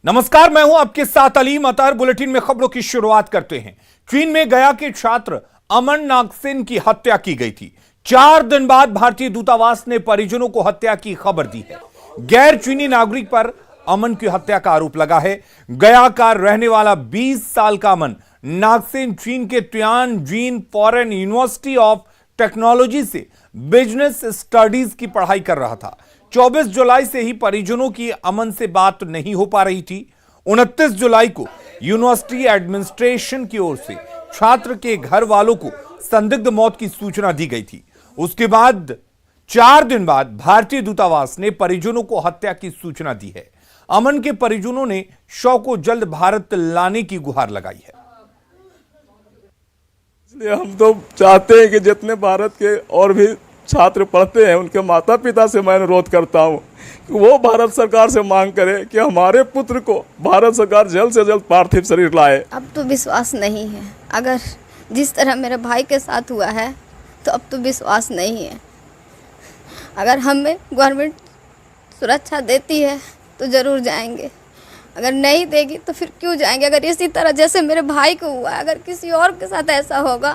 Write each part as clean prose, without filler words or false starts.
नमस्कार, मैं हूं आपके साथ अलीम अतार। बुलेटिन में खबरों की शुरुआत करते हैं। चीन में गया के छात्र अमन नागसेन की हत्या की गई थी। 4 दिन बाद भारतीय दूतावास ने परिजनों को हत्या की खबर दी है। गैर चीनी नागरिक पर अमन की हत्या का आरोप लगा है। गया का रहने वाला 20 साल का अमन नागसेन चीन के Tianjin foreign university of technology से बिजनेस स्टडीज की पढ़ाई कर रहा था। 24 जुलाई से ही परिजनों की अमन से बात नहीं हो पा रही थी। 29 जुलाई को यूनिवर्सिटी एडमिनिस्ट्रेशन की ओर से छात्र के घर वालों को संदिग्ध मौत की सूचना दी गई थी। उसके बाद 4 दिन बाद भारतीय दूतावास ने परिजनों को हत्या की सूचना दी है। अमन के परिजनों ने शव को जल्द भारत लाने की गुहार लगाई है। इसलिए हम तो चाहते हैं कि जितने भारत के और भी छात्र पढ़ते हैं उनके माता पिता से मैं अनुरोध करता हूं कि वो भारत सरकार से मांग करे कि हमारे पुत्र को भारत सरकार जल्द से जल्द पार्थिव शरीर लाए। अब तो विश्वास नहीं है। अगर जिस तरह मेरे भाई के साथ हुआ है तो अब तो विश्वास नहीं है। अगर हमें गवर्नमेंट सुरक्षा देती है तो ज़रूर जाएंगे, अगर नहीं देगी तो फिर क्यों जाएंगे। अगर इसी तरह जैसे मेरे भाई को हुआ, अगर किसी और के साथ ऐसा होगा,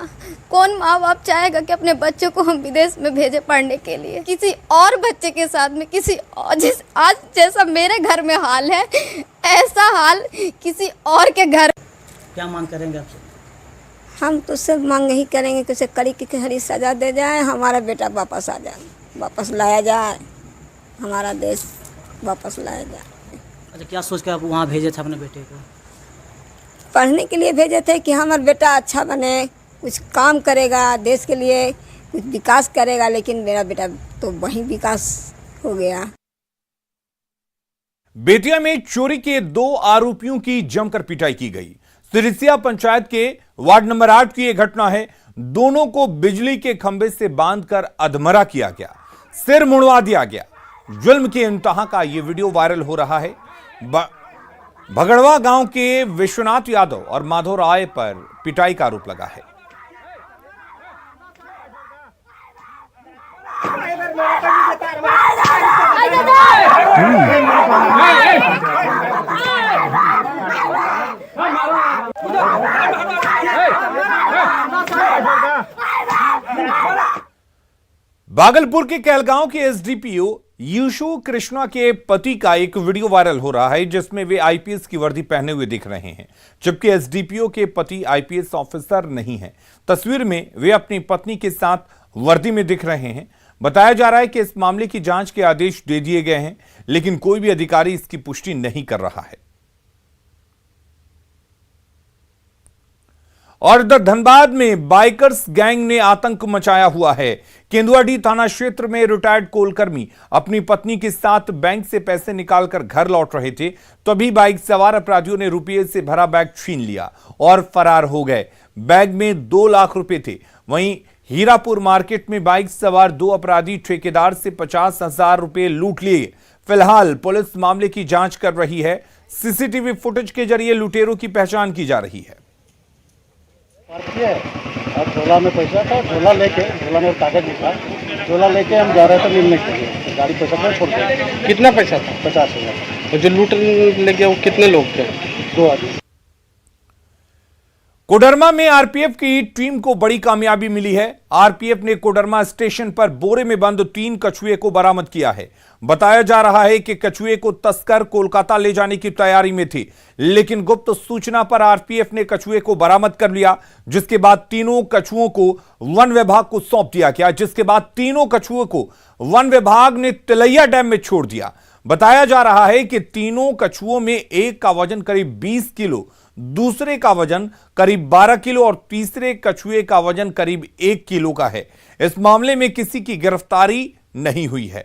कौन माँ बाप चाहेगा कि अपने बच्चों को हम विदेश में भेजे पढ़ने के लिए। किसी और बच्चे के साथ में किसी और आज जैसा मेरे घर में हाल है ऐसा हाल किसी और के घर। क्या मांग करेंगे आपसे? हम तो सब मांग ही करेंगे कि उसे कड़ी की खरी सजा दे जाए, हमारा बेटा वापस आ जाए, वापस लाया जाए, हमारा देश वापस लाया जाए। अच्छा, क्या सोच के आप वहाँ भेजे थे अपने बेटे को? पढ़ने के लिए भेजे थे कि हमारा बेटा अच्छा बने, कुछ काम करेगा, देश के लिए कुछ विकास करेगा। लेकिन मेरा बेटा तो वहीं विकास हो गया। बेतिया में चोरी के 2 आरोपियों की जमकर पिटाई की गई। सिरिसिया पंचायत के वार्ड नंबर 8 की यह घटना है। दोनों को बिजली के खंभे से बांधकर अधमरा किया गया, सिर मुड़वा दिया गया। जुल्म के इंतहा का यह वीडियो वायरल हो रहा है। भगड़वा गांव के विश्वनाथ यादव और माधव राय पर पिटाई का आरोप लगा है। भागलपुर के कहलगांव के एसडीपीओ यूशु कृष्णा के पति का एक वीडियो वायरल हो रहा है जिसमें वे आईपीएस की वर्दी पहने हुए दिख रहे हैं, जबकि एसडीपीओ के पति आईपीएस ऑफिसर नहीं हैं। तस्वीर में वे अपनी पत्नी के साथ वर्दी में दिख रहे हैं। बताया जा रहा है कि इस मामले की जांच के आदेश दे दिए गए हैं, लेकिन कोई भी अधिकारी इसकी पुष्टि नहीं कर रहा है। और इधर धनबाद में बाइकर्स गैंग ने आतंक मचाया हुआ है। केंदुआडी थाना क्षेत्र में रिटायर्ड कोलकर्मी अपनी पत्नी के साथ बैंक से पैसे निकालकर घर लौट रहे थे, तभी बाइक सवार अपराधियों ने रुपये से भरा बैग छीन लिया और फरार हो गए। बैग में 2 लाख रुपए थे। वहीं हीरापुर मार्केट में बाइक सवार 2 अपराधी ठेकेदार से 50,000 रुपए लूट लिए। फिलहाल पुलिस मामले की जांच कर रही है। सीसीटीवी फुटेज के जरिए लुटेरों की पहचान की जा रही है। और झोला में पैसा था, झोला में कागज भी था, झोला लेके हम जा रहे थे मिलने के लिए, तो गाड़ी पैसा पर छोड़ दिया। कितना पैसा था? 50,000। और जो लूट ले गया वो कितने लोग थे? 2 आदमी। कोडरमा में आरपीएफ की टीम को बड़ी कामयाबी मिली है। आरपीएफ ने कोडरमा स्टेशन पर बोरे में बंद 3 कछुए को बरामद किया है। बताया जा रहा है कि कछुए को तस्कर कोलकाता ले जाने की तैयारी में थे, लेकिन गुप्त सूचना पर आरपीएफ ने कछुए को बरामद कर लिया, जिसके बाद तीनों कछुओं को वन विभाग को सौंप दिया गया। जिसके बाद तीनों कछुओं को वन विभाग ने तिलैया डैम में छोड़ दिया। बताया जा रहा है कि तीनों कछुओं में एक का वजन करीब 20 किलो, दूसरे का वजन करीब 12 किलो और तीसरे कछुए का वजन करीब 1 किलो का है। इस मामले में किसी की गिरफ्तारी नहीं हुई है।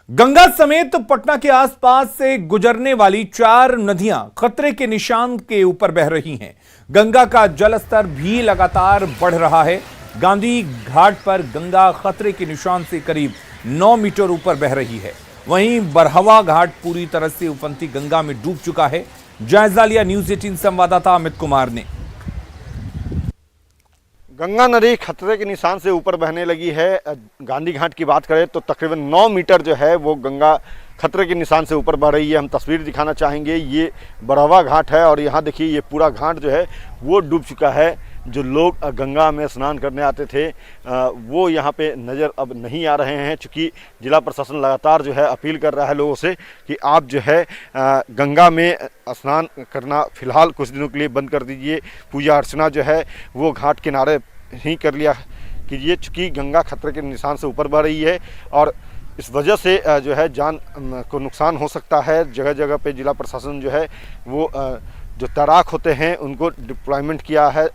गंगा समेत पटना के आसपास से गुजरने वाली 4 नदियां खतरे के निशान के ऊपर बह रही हैं। गंगा का जलस्तर भी लगातार बढ़ रहा है। गांधी घाट पर गंगा खतरे के निशान से करीब 9 मीटर ऊपर बह रही है। वहीं बरहवा घाट पूरी तरह से उफनती गंगा में डूब चुका है। जायजा लिया न्यूज 18 संवाददाता अमित कुमार ने। गंगा नदी खतरे के निशान से ऊपर बहने लगी है। गांधी घाट की बात करें तो तकरीबन 9 मीटर जो है वो गंगा खतरे के निशान से ऊपर बढ़ रही है। हम तस्वीर दिखाना चाहेंगे। ये बड़वा घाट है और यहाँ देखिए ये पूरा घाट जो है वो डूब चुका है। जो लोग गंगा में स्नान करने आते थे वो यहाँ पे नज़र अब नहीं आ रहे हैं, चूँकि जिला प्रशासन लगातार जो है अपील कर रहा है लोगों से कि आप जो है गंगा में स्नान करना फ़िलहाल कुछ दिनों के लिए बंद कर दीजिए। पूजा अर्चना जो है वो घाट किनारे ही कर लिया कीजिए, चूँकि गंगा खतरे के निशान से ऊपर बढ़ रही है और इस वजह से जो है जान को नुकसान हो सकता है। जगह जगह पे जिला प्रशासन जो है वो जो तैराक होते हैं उनको डिप्लॉयमेंट किया है।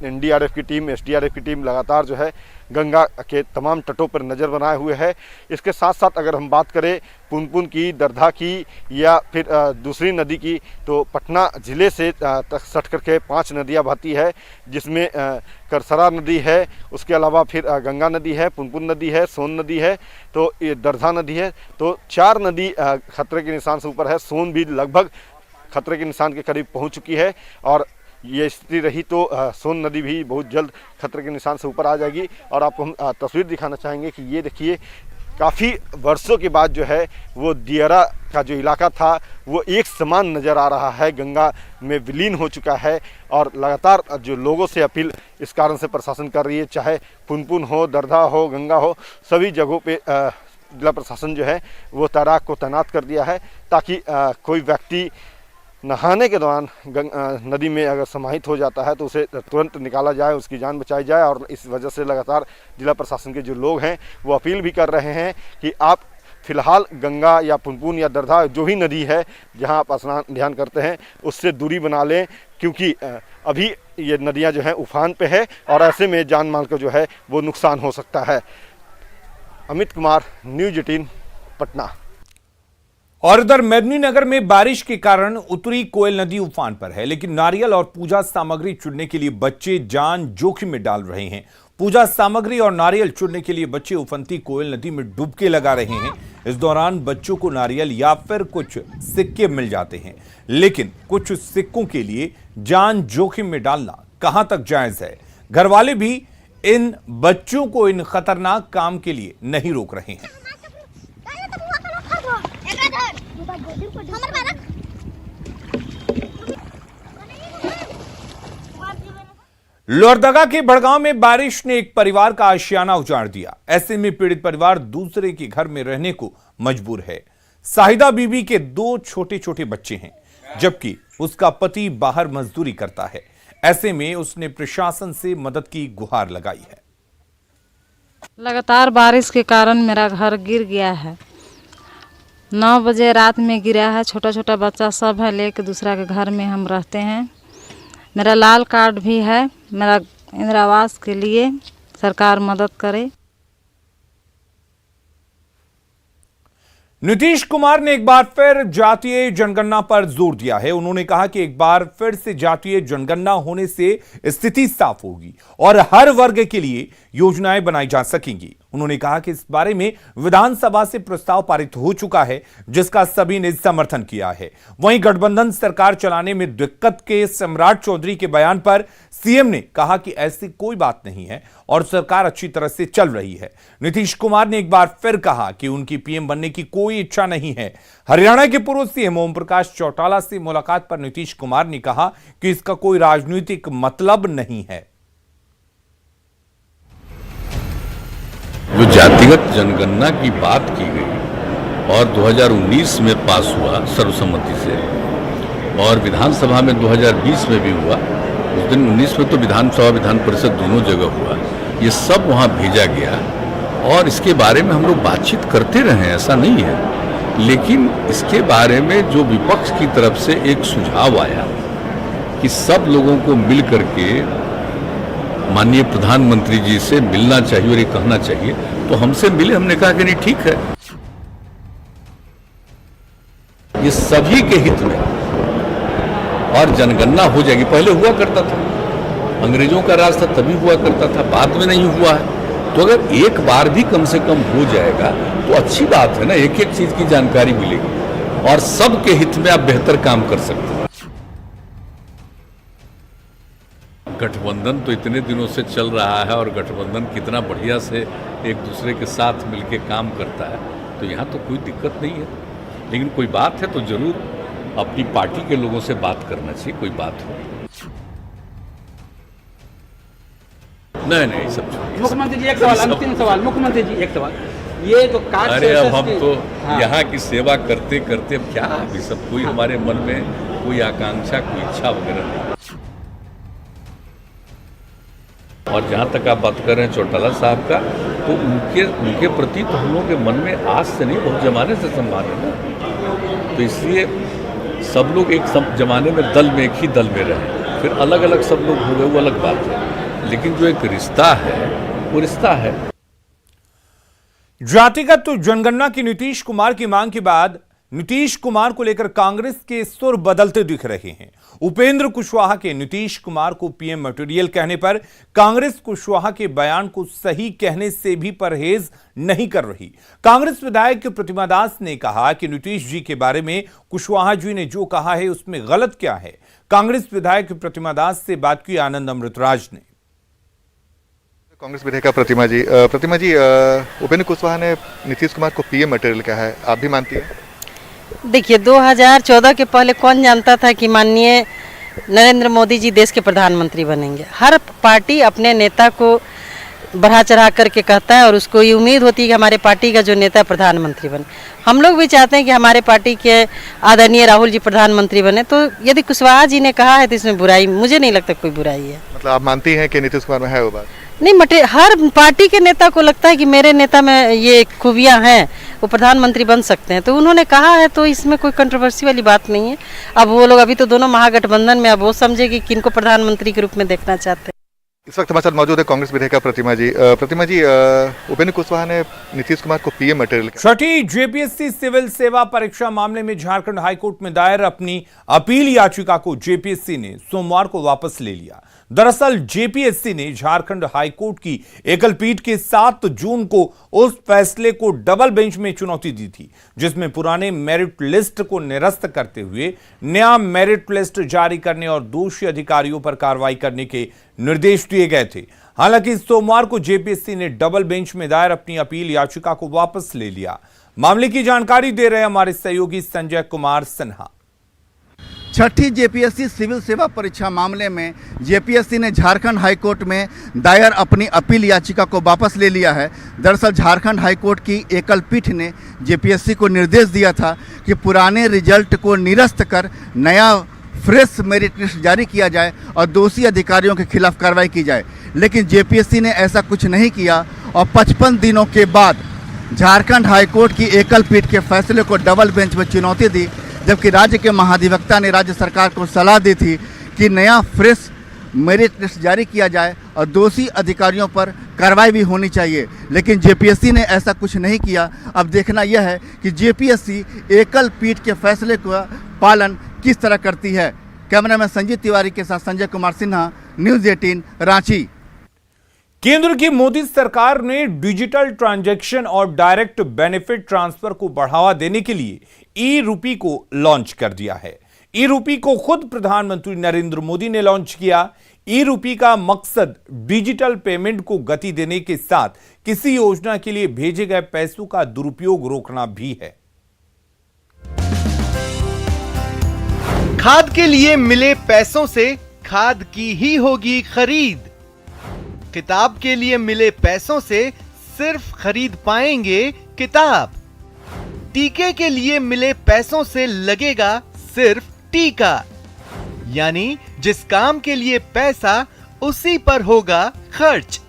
एनडीआरएफ की टीम, एसडीआरएफ की टीम लगातार जो है गंगा के तमाम तटों पर नज़र बनाए हुए है। इसके साथ साथ अगर हम बात करें पुनपुन की, दरधा की या फिर दूसरी नदी की, तो पटना ज़िले से सट करके 5 नदियाँ बहती है, जिसमें करसरा नदी है, उसके अलावा फिर गंगा नदी है, पुनपुन नदी है, सोन नदी है, तो ये दरधा नदी है। तो 4 नदी खतरे के निशान से ऊपर है। सोन भी लगभग खतरे के निशान के करीब पहुंच चुकी है और ये स्थिति रही तो सोन नदी भी बहुत जल्द खतरे के निशान से ऊपर आ जाएगी। और आपको हम तस्वीर दिखाना चाहेंगे कि ये देखिए काफ़ी वर्षों के बाद जो है वो दियारा का जो इलाका था वो एक समान नज़र आ रहा है, गंगा में विलीन हो चुका है। और लगातार जो लोगों से अपील इस कारण से प्रशासन कर रही है, चाहे पुनपुन हो, दरधा हो, गंगा हो, सभी जगहों पे जिला प्रशासन जो है वो तैराक को तैनात कर दिया है ताकि कोई व्यक्ति नहाने के दौरान नदी में अगर समाहित हो जाता है तो उसे तुरंत निकाला जाए, उसकी जान बचाई जाए। और इस वजह से लगातार जिला प्रशासन के जो लोग हैं वो अपील भी कर रहे हैं कि आप फ़िलहाल गंगा या पुनपुन या दरधा जो भी नदी है जहां आप स्नान ध्यान करते हैं उससे दूरी बना लें, क्योंकि अभी ये नदियां जो हैं उफान पे है और ऐसे में जान माल को जो है वो नुकसान हो सकता है। अमित कुमार, न्यूज़ 18 पटना। और इधर मेदिनीनगर में बारिश के कारण उत्तरी कोयल नदी उफान पर है, लेकिन नारियल और पूजा सामग्री चुनने के लिए बच्चे जान जोखिम में डाल रहे हैं। पूजा सामग्री और नारियल चुनने के लिए बच्चे उफनती कोयल नदी में डुबकी लगा रहे हैं। इस दौरान बच्चों को नारियल या फिर कुछ सिक्के मिल जाते हैं, लेकिन कुछ सिक्कों के लिए जान जोखिम में डालना कहां तक जायज है? घर वाले भी इन बच्चों को इन खतरनाक काम के लिए नहीं रोक रहे हैं। लोहरदगा के बड़गांव में बारिश ने एक परिवार का आशियाना उजाड़ दिया। ऐसे में पीड़ित परिवार दूसरे के घर में रहने को मजबूर है। साहिदा बीबी के 2 छोटे छोटे बच्चे हैं, जबकि उसका पति बाहर मजदूरी करता है। ऐसे में उसने प्रशासन से मदद की गुहार लगाई है। लगातार बारिश के कारण मेरा घर गिर गया है। 9 बजे रात में गिरा है। छोटा छोटा बच्चा सब है, लेके दूसरा के घर में हम रहते हैं। मेरा लाल कार्ड भी है। मेरा इंदिरा आवास के लिए सरकार मदद करे। नीतीश कुमार ने एक बार फिर जातीय जनगणना पर जोर दिया है। उन्होंने कहा कि एक बार फिर से जातीय जनगणना होने से स्थिति साफ होगी और हर वर्ग के लिए योजनाएं बनाई जा सकेंगी। उन्होंने कहा कि इस बारे में विधानसभा से प्रस्ताव पारित हो चुका है, जिसका सभी ने समर्थन किया है। वहीं गठबंधन सरकार चलाने में दिक्कत के सम्राट चौधरी के बयान पर सीएम ने कहा कि ऐसी कोई बात नहीं है और सरकार अच्छी तरह से चल रही है। नीतीश कुमार ने एक बार फिर कहा कि उनकी पीएम बनने की कोई इच्छा नहीं है। हरियाणा के पूर्व सीएम ओम प्रकाश चौटाला से मुलाकात पर नीतीश कुमार ने कहा कि इसका कोई राजनीतिक मतलब नहीं है। जो जातिगत जनगणना की बात की गई और 2019 में पास हुआ सर्वसम्मति से और विधानसभा में 2020 में भी हुआ, उस दिन 19 में तो विधानसभा विधान परिषद दोनों जगह हुआ, ये सब वहाँ भेजा गया और इसके बारे में हम लोग बातचीत करते रहे, ऐसा नहीं है। लेकिन इसके बारे में जो विपक्ष की तरफ से एक सुझाव आया कि सब लोगों को मिल करके माननीय प्रधानमंत्री जी से मिलना चाहिए और ये कहना चाहिए, तो हमसे मिले। हमने कहा कि नहीं, ठीक है, ये सभी के हित में और जनगणना हो जाएगी। पहले हुआ करता था, अंग्रेजों का राज था तभी हुआ करता था, बाद में नहीं हुआ है। तो अगर एक बार भी कम से कम हो जाएगा तो अच्छी बात है ना, एक एक चीज की जानकारी मिलेगी और सबके हित में आप बेहतर काम कर सकते हैं। गठबंधन तो इतने दिनों से चल रहा है और गठबंधन कितना बढ़िया से एक दूसरे के साथ मिलके काम करता है, तो यहाँ तो कोई दिक्कत नहीं है। लेकिन कोई बात है तो जरूर अपनी पार्टी के लोगों से बात करना चाहिए, कोई बात हो। नहीं सब छोड़िए। मुख्यमंत्री जी एक सवाल, अंतिम सवाल, मुख्यमंत्री जी एक सवाल, ये जो कार्ड, अरे अब हम तो हाँ। यहाँ की सेवा करते करते अब क्या अभी सब कोई हमारे मन में कोई आकांक्षा, कोई इच्छा वगैरह नहीं। और जहाँ तक आप बात कर रहे हैं चौटाला साहब का, तो उनके प्रति तो हम लोगों के मन में आज से नहीं, बहुत जमाने से सम्मान है ना। तो इसलिए सब लोग एक जमाने में दल में, एक ही दल में रहे, फिर अलग अलग सब लोग हो गए, वो अलग बात है। लेकिन जो एक रिश्ता है वो रिश्ता है। जातिगत जनगणना की नीतीश कुमार की मांग के बाद नीतीश कुमार को लेकर कांग्रेस के सुर बदलते दिख रहे हैं। उपेंद्र कुशवाहा के नीतीश कुमार को पीएम मटेरियल कहने पर कांग्रेस कुशवाहा के बयान को सही कहने से भी परहेज नहीं कर रही। कांग्रेस विधायक प्रतिमा दास ने कहा कि नीतीश जी के बारे में कुशवाहा जी ने जो कहा है उसमें गलत क्या है। कांग्रेस विधायक प्रतिमा दास से बात की आनंद अमृतराज ने। कांग्रेस विधायिका प्रतिमा जी, उपेंद्र कुशवाहा ने नीतीश कुमार को पीएम मटेरियल कहा है, आप भी मानती हैं? देखिए, 2014 के पहले कौन जानता था कि माननीय नरेंद्र मोदी जी देश के प्रधानमंत्री बनेंगे। हर पार्टी अपने नेता को बढ़ा चढ़ा करके कहता है और उसको ये उम्मीद होती है कि हमारे पार्टी का जो नेता प्रधानमंत्री बने। हम लोग भी चाहते हैं कि हमारे पार्टी के आदरणीय राहुल जी प्रधानमंत्री बने। तो यदि कुशवाहा जी ने कहा है तो इसमें बुराई, मुझे नहीं लगता कोई बुराई है। मतलब आप मानती हैं कि नीतीश कुमार में है वो बात? नहीं, हर पार्टी के नेता को लगता है कि मेरे नेता में ये खूबियां हैं, वो प्रधानमंत्री बन सकते हैं, तो उन्होंने कहा है, तो इसमें कोई कंट्रोवर्सी वाली बात नहीं है। अब वो लोग अभी तो दोनों महागठबंधन में, अब वो समझे कि किनको प्रधानमंत्री के रूप में देखना चाहते हैं। इस वक्त हमारे साथ मौजूद है कांग्रेस विधायिका प्रतिमा जी। उपेंद्र कुशवाहा ने नीतीश कुमार को पीएम मटेरियल कहा। छठी जेपीएससी सिविल सेवा परीक्षा मामले में झारखंड हाईकोर्ट में दायर अपनी अपील याचिका को जेपीएससी ने सोमवार को वापस ले लिया। दरअसल जेपीएससी ने झारखंड हाईकोर्ट की एकल पीठ के 7 जून को उस फैसले को डबल बेंच में चुनौती दी थी जिसमें पुराने मेरिट लिस्ट को निरस्त करते हुए नया मेरिट लिस्ट जारी करने और दोषी अधिकारियों पर कार्रवाई करने के निर्देश दिए गए थे। हालांकि सोमवार को जेपीएससी ने डबल बेंच में दायर अपनी अपील याचिका को वापस ले लिया। मामले की जानकारी दे रहे हमारे सहयोगी संजय कुमार सिन्हा। छठी जेपीएससी सिविल सेवा परीक्षा मामले में जेपीएससी ने झारखंड हाईकोर्ट में दायर अपनी अपील याचिका को वापस ले लिया है। दरअसल झारखंड हाईकोर्ट की एकल पीठ ने जेपीएससी को निर्देश दिया था कि पुराने रिजल्ट को निरस्त कर नया फ्रेश मेरिट लिस्ट जारी किया जाए और दोषी अधिकारियों के खिलाफ कार्रवाई की जाए, लेकिन जेपीएससी ने ऐसा कुछ नहीं किया और 55 दिनों के बाद झारखंड हाईकोर्ट की एकल पीठ के फैसले को डबल बेंच में चुनौती दी। जबकि राज्य के महाधिवक्ता ने राज्य सरकार को सलाह दी थी कि नया फ्रेश मेरिट लिस्ट जारी किया जाए और दोषी अधिकारियों पर कार्रवाई भी होनी चाहिए, लेकिन जेपीएससी ने ऐसा कुछ नहीं किया। अब देखना यह है कि जेपीएससी एकल पीठ के फैसले का पालन किस तरह करती है। कैमरामैन संजीत तिवारी के साथ संजय कुमार सिन्हा, न्यूज़ 18 रांची। केंद्र की मोदी सरकार ने डिजिटल ट्रांजैक्शन और डायरेक्ट बेनिफिट ट्रांसफर को बढ़ावा देने के लिए ई रूपी को लॉन्च कर दिया है। ई रूपी को खुद प्रधानमंत्री नरेंद्र मोदी ने लॉन्च किया। ई रूपी का मकसद डिजिटल पेमेंट को गति देने के साथ किसी योजना के लिए भेजे गए पैसों का दुरुपयोग रोकना भी है। खाद के लिए मिले पैसों से खाद की ही होगी खरीद। किताब के लिए मिले पैसों से सिर्फ खरीद पाएंगे किताब। टीके के लिए मिले पैसों से लगेगा सिर्फ टीका। यानी जिस काम के लिए पैसा उसी पर होगा खर्च।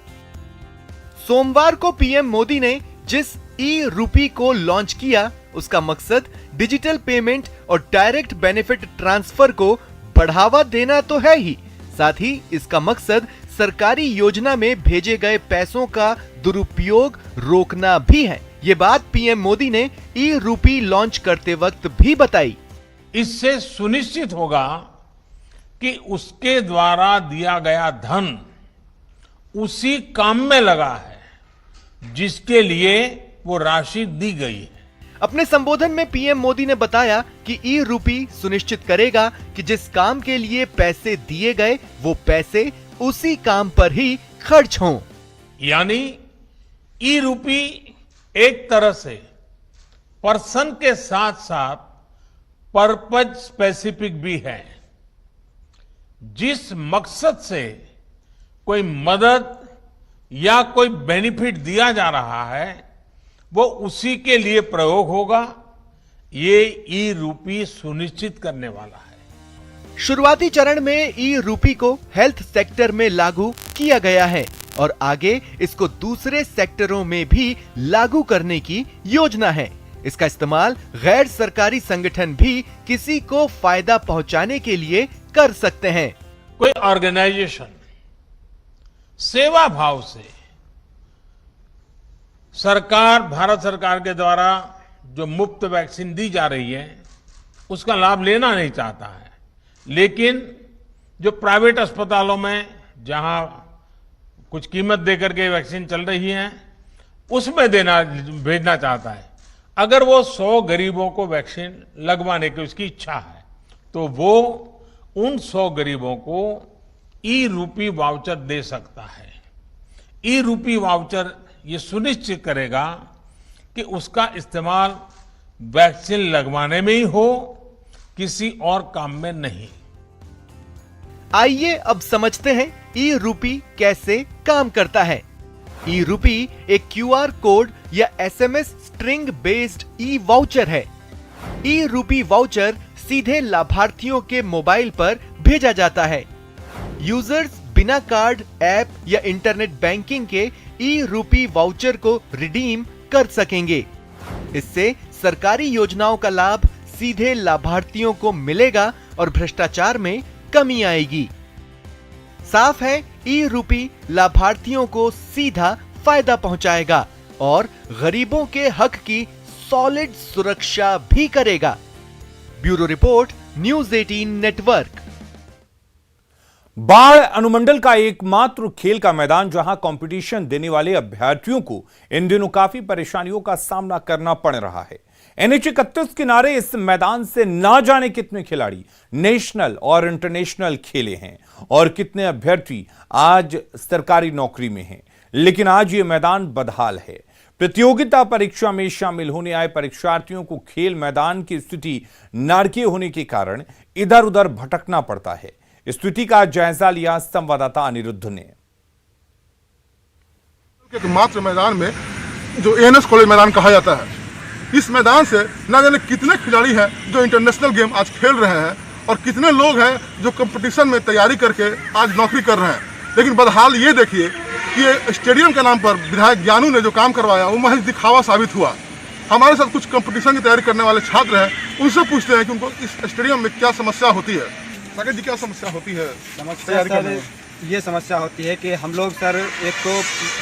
सोमवार को पीएम मोदी ने जिस ई रूपी को लॉन्च किया उसका मकसद डिजिटल पेमेंट और डायरेक्ट बेनिफिट ट्रांसफर को बढ़ावा देना तो है ही, साथ ही इसका मकसद सरकारी योजना में भेजे गए पैसों का दुरुपयोग रोकना भी है। ये बात पीएम मोदी ने ई रूपी लॉन्च करते वक्त भी बताई। इससे सुनिश्चित होगा कि उसके द्वारा दिया गया धन उसी काम में लगा है जिसके लिए वो राशि दी गई है। अपने संबोधन में पीएम मोदी ने बताया कि ई रूपी सुनिश्चित करेगा कि जिस काम के लिए पैसे दिए गए वो पैसे उसी काम पर ही खर्च हों। यानी ई रूपी एक तरह से पर्सन के साथ साथ पर्पज स्पेसिफिक भी है। जिस मकसद से कोई मदद या कोई बेनिफिट दिया जा रहा है वो उसी के लिए प्रयोग होगा, ये ई रूपी सुनिश्चित करने वाला है। शुरुआती चरण में ई रूपी को हेल्थ सेक्टर में लागू किया गया है और आगे इसको दूसरे सेक्टरों में भी लागू करने की योजना है। इसका इस्तेमाल गैर सरकारी संगठन भी किसी को फायदा पहुंचाने के लिए कर सकते हैं। कोई ऑर्गेनाइजेशन सेवा भाव से भारत सरकार के द्वारा जो मुफ्त वैक्सीन दी जा रही है उसका लाभ लेना नहीं चाहता है, लेकिन जो प्राइवेट अस्पतालों में जहां कुछ कीमत देकर के वैक्सीन चल रही है उसमें भेजना चाहता है। अगर वो 100 गरीबों को वैक्सीन लगवाने की उसकी इच्छा है तो वो उन 100 गरीबों को ई रूपी वाउचर दे सकता है। ई रूपी वाउचर ये सुनिश्चित करेगा कि उसका इस्तेमाल वैक्सीन लगवाने में ही हो, किसी और काम में नहीं। आइए अब समझते हैं ई रूपी कैसे काम करता है। ई रूपी एक क्यूआर कोड या एसएमएस स्ट्रिंग बेस्ड ई वाउचर है। ई रूपी वाउचर सीधे लाभार्थियों के मोबाइल पर भेजा जाता है। यूजर्स बिना कार्ड, ऐप या इंटरनेट बैंकिंग के ई रूपी वाउचर को रिडीम कर सकेंगे। इससे सरकारी योजनाओं का लाभ सीधे लाभार्थियों को मिलेगा और भ्रष्टाचार में कमी आएगी। साफ है, ई रूपी लाभार्थियों को सीधा फायदा पहुंचाएगा और गरीबों के हक की सॉलिड सुरक्षा भी करेगा। Bureau report, news 18 network. बाढ़ अनुमंडल का एकमात्र खेल का मैदान जहां कंपटीशन देने वाले अभ्यर्थियों को इन दिनों काफी परेशानियों का सामना करना पड़ रहा है। NH 31 किनारे इस मैदान से ना जाने कितने खिलाड़ी नेशनल और इंटरनेशनल खेले हैं और कितने अभ्यर्थी आज सरकारी नौकरी में हैं, लेकिन आज ये मैदान बदहाल है। प्रतियोगिता परीक्षा में शामिल होने आए परीक्षार्थियों को खेल मैदान की स्थिति नारकीय होने के कारण इधर उधर भटकना पड़ता है। स्थिति का जायजा लिया संवाददाता अनिरुद्ध ने। मात्र मैदान में जो ANS कॉलेज मैदान कहा जाता है, इस मैदान से न जाने कितने खिलाड़ी हैं जो इंटरनेशनल गेम आज खेल रहे हैं और कितने लोग हैं जो कंपटीशन में तैयारी करके आज नौकरी कर रहे हैं। लेकिन बदहाल ये देखिए कि ये स्टेडियम के नाम पर विधायक ज्ञानू ने जो काम करवाया वो महज दिखावा साबित हुआ। हमारे साथ कुछ कंपटीशन की तैयारी करने वाले छात्र हैं, उनसे पूछते हैं कि उनको इस स्टेडियम में क्या समस्या होती है। सागर जी, क्या समस्या होती है? समस्या सर ये समस्या होती है कि हम लोग सर एक तो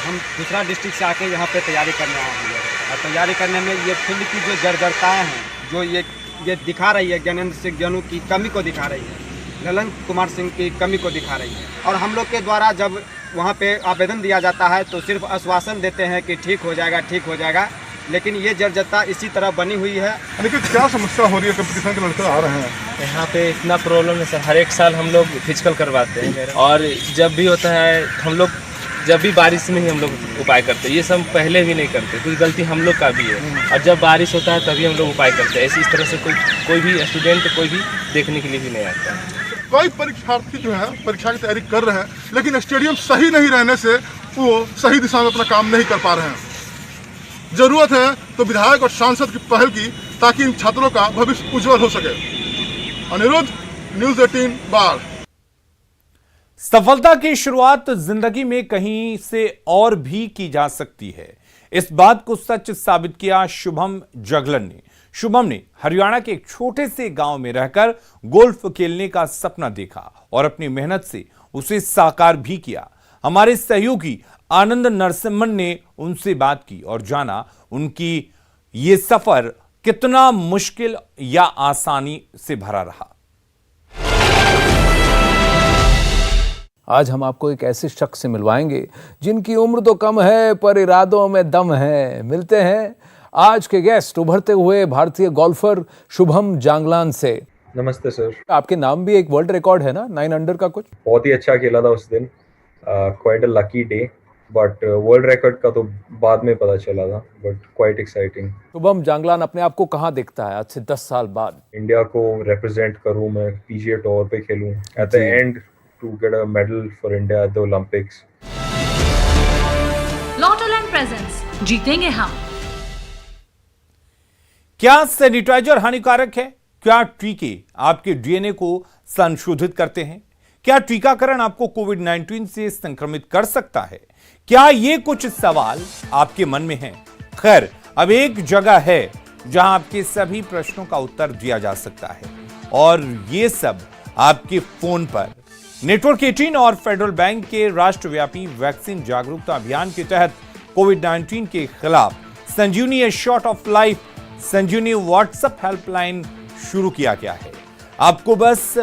हम दूसरा डिस्ट्रिक्ट से आके यहाँ पे तैयारी करने आए हैं और तैयारी करने में ये फील्ड की जो जर्जरताएँ हैं, जो ये दिखा रही है, ज्ञानेंद्र सिंह ज्ञानू की कमी को दिखा रही है, ललन कुमार सिंह की कमी को दिखा रही है। और हम लोग के द्वारा जब वहाँ पे आवेदन दिया जाता है तो सिर्फ आश्वासन देते हैं कि ठीक हो जाएगा, ठीक हो जाएगा, लेकिन ये जर्जरता इसी तरह बनी हुई है। लेकिन क्या समस्या हो रही है? कंपटीशन के लड़के आ रहे हैं यहाँ पे, इतना प्रॉब्लम है सर। हर एक साल हम लोग फिजिकल करवाते हैं और जब भी होता है हम लोग जब भी बारिश में ही हम लोग उपाय करते हैं। ये सब पहले भी नहीं करते, कुछ गलती हम लोग का भी है। और जब बारिश होता है तभी हम लोग उपाय करते हैं। इस तरह से कोई भी स्टूडेंट कोई भी देखने के लिए भी नहीं आता है। कई परीक्षार्थी जो है परीक्षा की तैयारी कर रहे हैं, लेकिन स्टेडियम सही नहीं रहने से वो सही दिशा में अपना काम नहीं कर पा रहे हैं। जरूरत है तो विधायक और सांसद की पहल की, ताकि इन छात्रों का भविष्य उज्जवल हो सके। अनिरुद्ध, न्यूज़ 18 बाढ़। सफलता की शुरुआत जिंदगी में कहीं से और भी की जा सकती है। इस बात को सच साबित किया शुभम जगलन ने। शुभम ने हरियाणा के एक छोटे से गांव में रहकर गोल्फ खेलने का सपना देखा और अपनी मेहनत से उसे साकार भी किया। हमारे सहयोगी आनंद नरसिम्हन ने उनसे बात की और जाना उनकी ये सफर कितना मुश्किल या आसानी से भरा रहा। आज हम आपको एक ऐसे शख्स से मिलवाएंगे जिनकी उम्र तो कम है पर इरादों में दम है। मिलते हैं आज के गेस्ट उभरते हुए भारतीय गोल्फर शुभम जांगलान से। नमस्ते सर। आपके नाम भी एक वर्ल्ड रिकॉर्ड है ना, 9 अंडर का कुछ? बहुत ही अच्छा खेला था उस दिन quite a lucky day, but world record का तो बाद में पता चला था, बट क्वाइट एक्साइटिंग। शुभम जांगलान अपने आप को कहाँ देखता है आज से 10 साल बाद? इंडिया को रिप्रेजेंट करूं, मैं पीजीए टूर पे खेलूं, at the end to get a medal for India at the Olympics. Lottoland presents, जीतेंगे हम। क्या सैनिटाइजर हानिकारक है? क्या टीके आपके डीएनए को संशोधित करते हैं? क्या टीकाकरण आपको कोविड-19 से संक्रमित कर सकता है? क्या ये कुछ सवाल आपके मन में हैं? खैर, अब एक जगह है जहां आपके सभी प्रश्नों का उत्तर दिया जा सकता है, और ये सब आपके फोन पर। नेटवर्क 18 और फेडरल बैंक के राष्ट्रव्यापी वैक्सीन जागरूकता अभियान के तहत कोविड-19 के खिलाफ Sanjeevani a shot of life Sanjeevani WhatsApp helpline शुरू किया गया है। आपको बस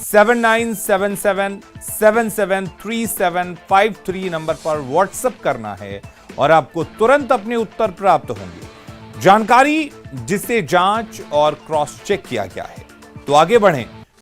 7977773753 नंबर पर व्हाट्सएप करना है और आपको तुरंत अपने उत्तर प्राप्त होंगे। जानकारी जिसे जांच और क्रॉस चेक किया गया है। तो आगे बढ़ें